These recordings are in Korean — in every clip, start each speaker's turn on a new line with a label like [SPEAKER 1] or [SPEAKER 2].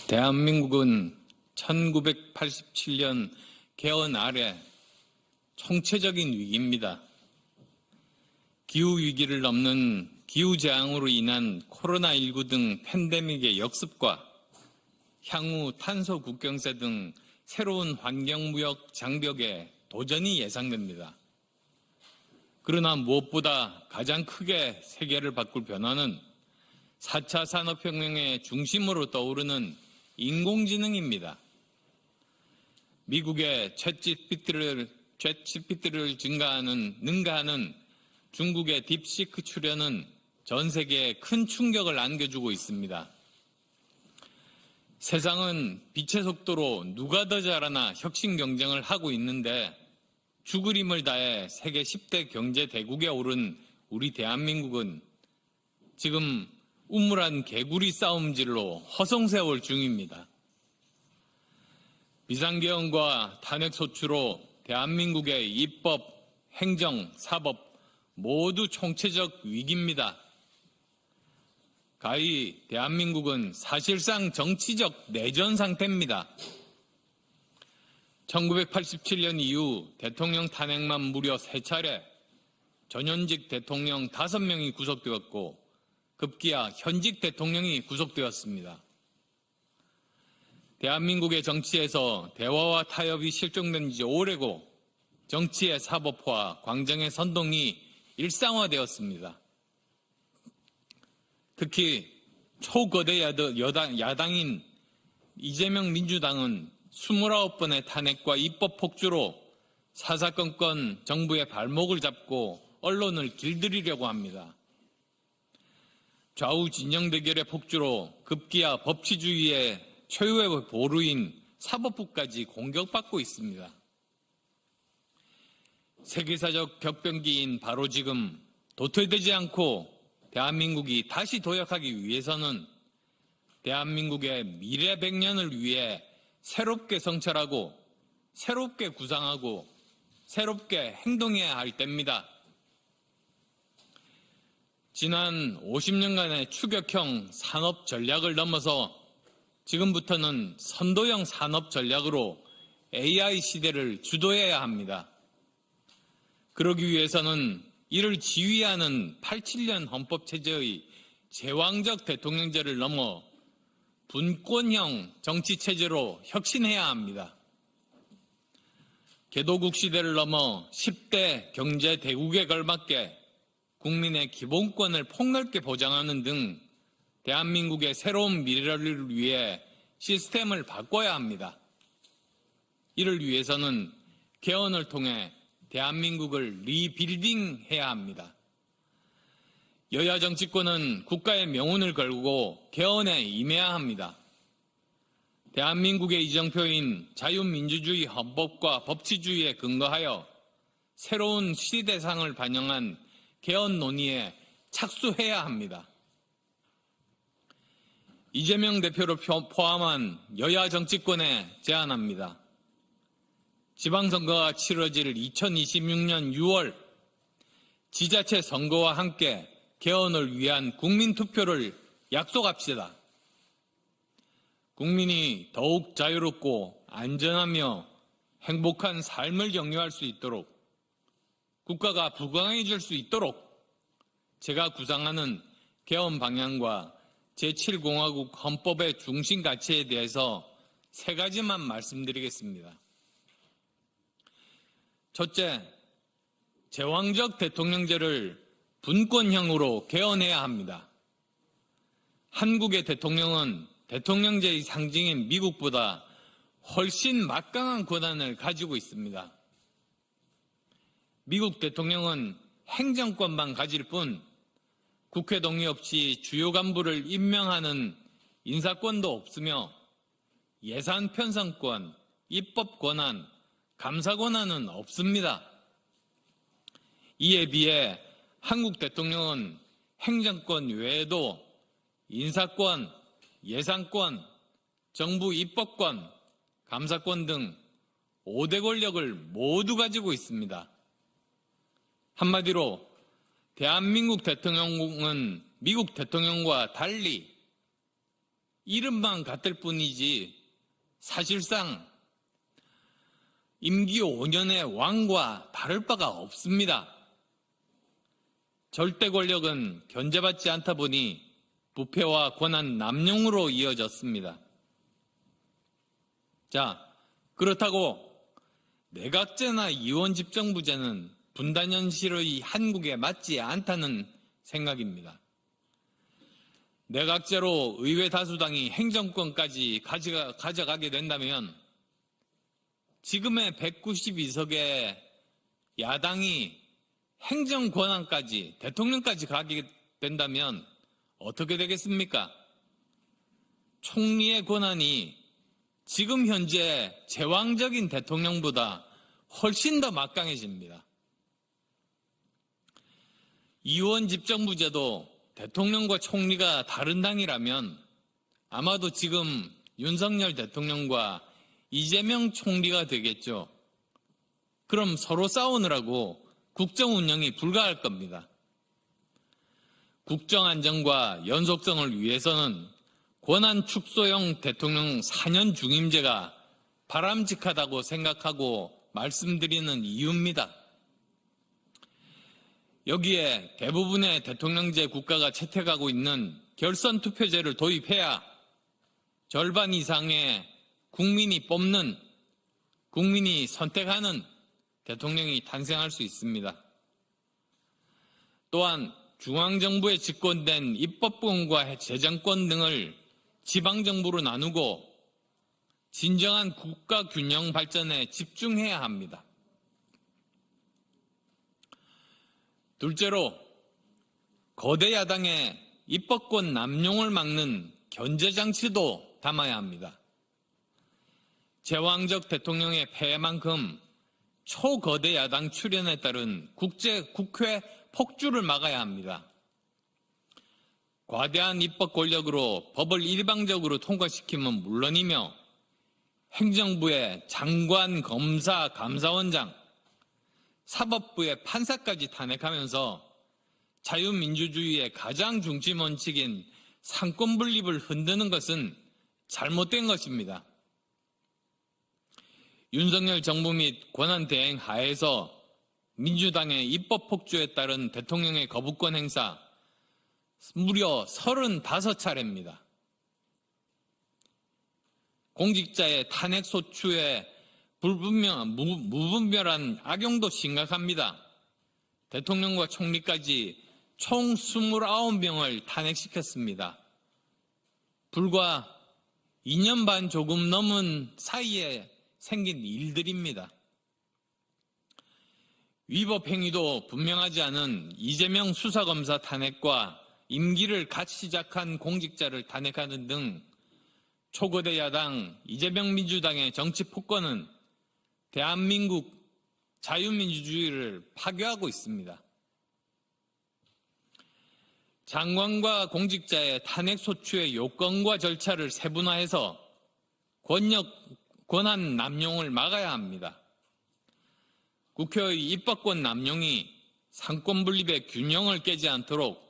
[SPEAKER 1] 대한민국은 1987년 개헌 아래 총체적인 위기입니다. 기후위기를 넘는 기후재앙으로 인한 코로나19 등 팬데믹의 역습과 향후 탄소 국경세 등 새로운 환경무역 장벽에 도전이 예상됩니다. 그러나 무엇보다 가장 크게 세계를 바꿀 변화는 4차 산업혁명의 중심으로 떠오르는 인공지능입니다. 미국의 챗GPT를 능가하는 중국의 딥시크 출현은 전 세계에 큰 충격을 안겨주고 있습니다. 세상은 빛의 속도로 누가 더 잘하나 혁신 경쟁을 하고 있는데 죽을 힘을 다해 세계 10대 경제 대국에 오른 우리 대한민국은 지금 우물한 개구리 싸움질로 허송세월 중입니다. 비상계엄과 탄핵소추로 대한민국의 입법, 행정, 사법 모두 총체적 위기입니다. 가히 대한민국은 사실상 정치적 내전 상태입니다. 1987년 이후 대통령 탄핵만 무려 3차례, 전현직 대통령 5명이 구속되었고 급기야 현직 대통령이 구속되었습니다. 대한민국의 정치에서 대화와 타협이 실종된 지 오래고 정치의 사법화, 광정의 선동이 일상화되었습니다. 특히 초거대 야당인 이재명 민주당은 29번의 탄핵과 입법 폭주로 사사건건 정부의 발목을 잡고 언론을 길들이려고 합니다. 좌우 진영 대결의 폭주로 급기야 법치주의의 최후의 보루인 사법부까지 공격받고 있습니다. 세계사적 격변기인 바로 지금 도태되지 않고 대한민국이 다시 도약하기 위해서는 대한민국의 미래 100년을 위해 새롭게 성찰하고 새롭게 구상하고 새롭게 행동해야 할 때입니다. 지난 50년간의 추격형 산업 전략을 넘어서 지금부터는 선도형 산업 전략으로 AI 시대를 주도해야 합니다. 그러기 위해서는 이를 지휘하는 87년 헌법체제의 제왕적 대통령제를 넘어 분권형 정치체제로 혁신해야 합니다. 개도국 시대를 넘어 10대 경제 대국에 걸맞게 국민의 기본권을 폭넓게 보장하는 등 대한민국의 새로운 미래를 위해 시스템을 바꿔야 합니다. 이를 위해서는 개헌을 통해 대한민국을 리빌딩해야 합니다. 여야 정치권은 국가의 명운을 걸고 개헌에 임해야 합니다. 대한민국의 이정표인 자유민주주의 헌법과 법치주의에 근거하여 새로운 시대상을 반영한 개헌 논의에 착수해야 합니다. 이재명 대표를 포함한 여야 정치권에 제안합니다. 지방선거가 치러질 2026년 6월 지자체 선거와 함께 개헌을 위한 국민투표를 약속합시다. 국민이 더욱 자유롭고 안전하며 행복한 삶을 영유할 수 있도록 국가가 부강해질 수 있도록 제가 구상하는 개헌 방향과 제7공화국 헌법의 중심 가치에 대해서 3가지만 말씀드리겠습니다. 첫째, 제왕적 대통령제를 분권형으로 개헌해야 합니다. 한국의 대통령은 대통령제의 상징인 미국보다 훨씬 막강한 권한을 가지고 있습니다. 미국 대통령은 행정권만 가질 뿐 국회 동의 없이 주요 간부를 임명하는 인사권도 없으며 예산 편성권, 입법 권한, 감사 권한은 없습니다. 이에 비해 한국 대통령은 행정권 외에도 인사권, 예산권, 정부 입법권, 감사권 등 5대 권력을 모두 가지고 있습니다. 한마디로 대한민국 대통령은 미국 대통령과 달리 이름만 같을 뿐이지 사실상 임기 5년의 왕과 다를 바가 없습니다. 절대 권력은 견제받지 않다 보니 부패와 권한 남용으로 이어졌습니다. 자, 그렇다고 내각제나 이원집정부제는 분단 현실의 한국에 맞지 않다는 생각입니다. 내각제로 의회 다수당이 행정권까지 가져가게 된다면 지금의 192석의 야당이 행정 권한까지, 대통령까지 가게 된다면 어떻게 되겠습니까? 총리의 권한이 지금 현재 제왕적인 대통령보다 훨씬 더 막강해집니다. 이원집정부제도 대통령과 총리가 다른 당이라면 아마도 지금 윤석열 대통령과 이재명 총리가 되겠죠. 그럼 서로 싸우느라고 국정 운영이 불가할 겁니다. 국정 안정과 연속성을 위해서는 권한 축소형 대통령 4년 중임제가 바람직하다고 생각하고 말씀드리는 이유입니다. 여기에 대부분의 대통령제 국가가 채택하고 있는 결선 투표제를 도입해야 절반 이상의 국민이 뽑는, 국민이 선택하는 대통령이 탄생할 수 있습니다. 또한 중앙정부에 집권된 입법권과 재정권 등을 지방정부로 나누고 진정한 국가균형 발전에 집중해야 합니다. 둘째로 거대 야당의 입법권 남용을 막는 견제장치도 담아야 합니다. 제왕적 대통령의 폐해만큼 초거대 야당 출현에 따른 국회 폭주를 막아야 합니다. 과대한 입법 권력으로 법을 일방적으로 통과시키면 물론이며 행정부의 장관, 검사, 감사원장, 사법부의 판사까지 탄핵하면서 자유민주주의의 가장 중심 원칙인 상권 분립을 흔드는 것은 잘못된 것입니다. 윤석열 정부 및 권한대행 하에서 민주당의 입법 폭주에 따른 대통령의 거부권 행사 무려 35차례입니다. 공직자의 탄핵 소추에 무분별한 악용도 심각합니다. 대통령과 총리까지 총 29명을 탄핵시켰습니다. 불과 2년 반 조금 넘은 사이에 생긴 일들입니다. 위법 행위도 분명하지 않은 이재명 수사검사 탄핵과 임기를 갓 시작한 공직자를 탄핵하는 등 초거대 야당 이재명 민주당의 정치 폭거는 대한민국 자유민주주의를 파괴하고 있습니다. 장관과 공직자의 탄핵 소추의 요건과 절차를 세분화해서 권한 남용을 막아야 합니다. 국회의 입법권 남용이 상권 분립의 균형을 깨지 않도록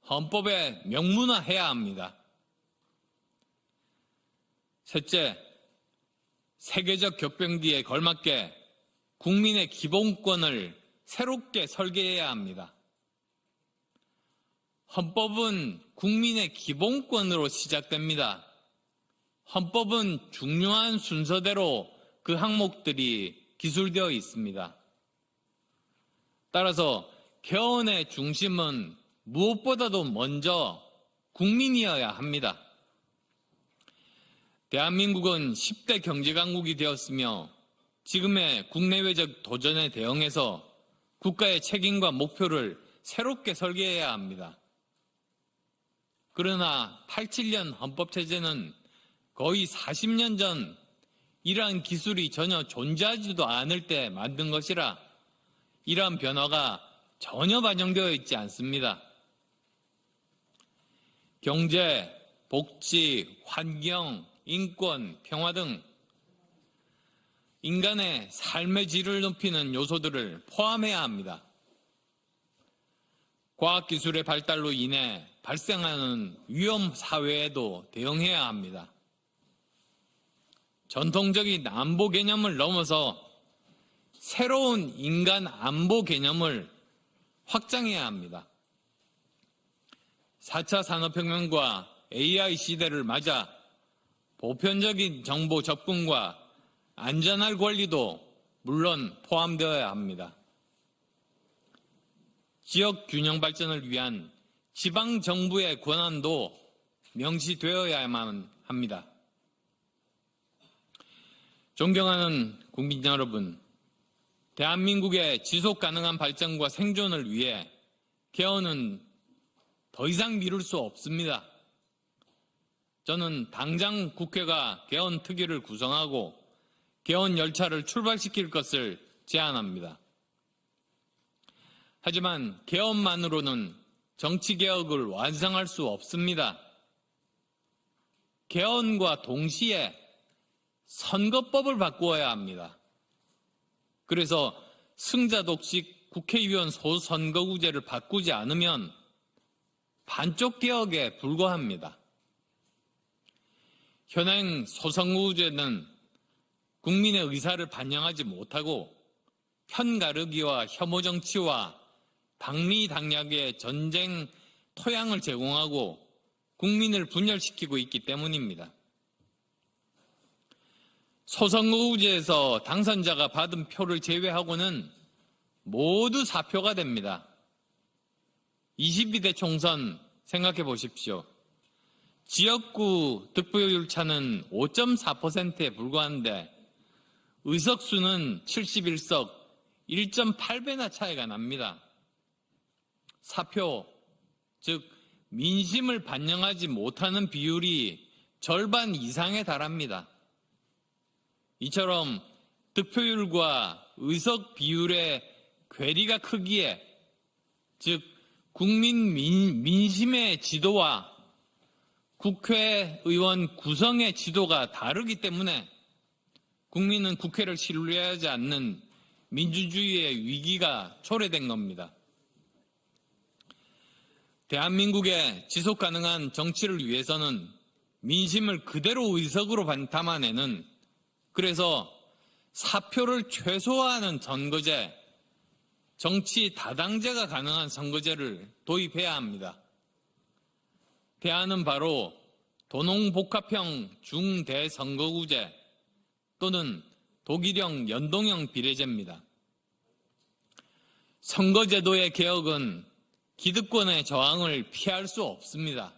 [SPEAKER 1] 헌법에 명문화해야 합니다. 셋째, 세계적 격변기에 걸맞게 국민의 기본권을 새롭게 설계해야 합니다. 헌법은 국민의 기본권으로 시작됩니다. 헌법은 중요한 순서대로 그 항목들이 기술되어 있습니다. 따라서 개헌의 중심은 무엇보다도 먼저 국민이어야 합니다. 대한민국은 10대 경제강국이 되었으며 지금의 국내외적 도전에 대응해서 국가의 책임과 목표를 새롭게 설계해야 합니다. 그러나 87년 헌법체제는 거의 40년 전 이러한 기술이 전혀 존재하지도 않을 때 만든 것이라 이러한 변화가 전혀 반영되어 있지 않습니다. 경제, 복지, 환경, 인권, 평화 등 인간의 삶의 질을 높이는 요소들을 포함해야 합니다. 과학기술의 발달로 인해 발생하는 위험 사회에도 대응해야 합니다. 전통적인 안보 개념을 넘어서 새로운 인간 안보 개념을 확장해야 합니다. 4차 산업혁명과 AI 시대를 맞아 보편적인 정보 접근과 안전할 권리도 물론 포함되어야 합니다. 지역 균형 발전을 위한 지방정부의 권한도 명시되어야만 합니다. 존경하는 국민 여러분, 대한민국의 지속 가능한 발전과 생존을 위해 개헌은 더 이상 미룰 수 없습니다. 저는 당장 국회가 개헌 특위를 구성하고 개헌 열차를 출발시킬 것을 제안합니다. 하지만 개헌만으로는 정치개혁을 완성할 수 없습니다. 개헌과 동시에 선거법을 바꾸어야 합니다. 그래서 승자독식 국회의원 소선거구제를 바꾸지 않으면 반쪽 개혁에 불과합니다. 현행 소선거구제는 국민의 의사를 반영하지 못하고 편가르기와 혐오 정치와 당리당략의 전쟁 토양을 제공하고 국민을 분열시키고 있기 때문입니다. 소선거구제에서 당선자가 받은 표를 제외하고는 모두 사표가 됩니다. 22대 총선 생각해 보십시오. 지역구 득표율 차는 5.4%에 불과한데 의석수는 71석, 1.8배나 차이가 납니다. 사표, 즉 민심을 반영하지 못하는 비율이 절반 이상에 달합니다. 이처럼 득표율과 의석 비율의 괴리가 크기에, 즉 국민 민심의 지도와 국회의원 구성의 지도가 다르기 때문에 국민은 국회를 신뢰하지 않는 민주주의의 위기가 초래된 겁니다. 대한민국의 지속가능한 정치를 위해서는 민심을 그대로 의석으로 담아내는, 그래서 사표를 최소화하는 선거제, 정치 다당제가 가능한 선거제를 도입해야 합니다. 대안은 바로 도농복합형 중대선거구제 또는 독일형 연동형 비례제입니다. 선거제도의 개혁은 기득권의 저항을 피할 수 없습니다.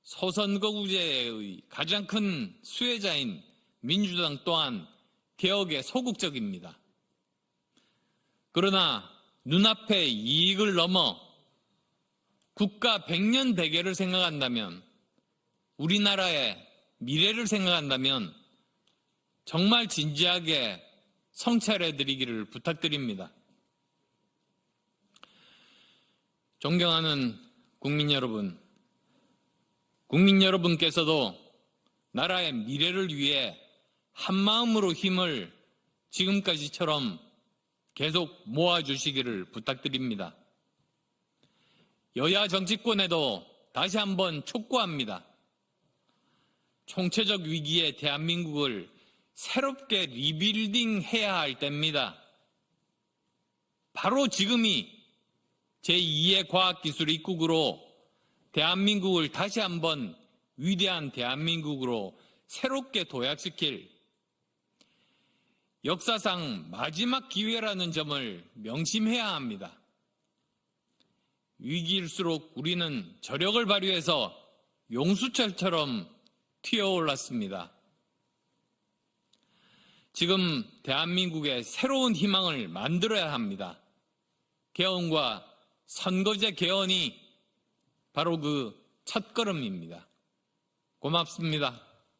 [SPEAKER 1] 소선거구제의 가장 큰 수혜자인 민주당 또한 개혁에 소극적입니다. 그러나 눈앞의 이익을 넘어 국가 100년 대계를 생각한다면, 우리나라의 미래를 생각한다면 정말 진지하게 성찰해드리기를 부탁드립니다. 존경하는 국민 여러분께서도 나라의 미래를 위해 한마음으로 힘을 지금까지처럼 계속 모아주시기를 부탁드립니다. 여야 정치권에도 다시 한번 촉구합니다. 총체적 위기의 대한민국을 새롭게 리빌딩해야 할 때입니다. 바로 지금이 제2의 과학기술 입국으로 대한민국을 다시 한번 위대한 대한민국으로 새롭게 도약시킬 역사상 마지막 기회라는 점을 명심해야 합니다. 위기일수록 우리는 저력을 발휘해서 용수철처럼 튀어올랐습니다. 지금 대한민국의 새로운 희망을 만들어야 합니다. 개헌과 선거제 개헌이 바로 그 첫걸음입니다. 고맙습니다.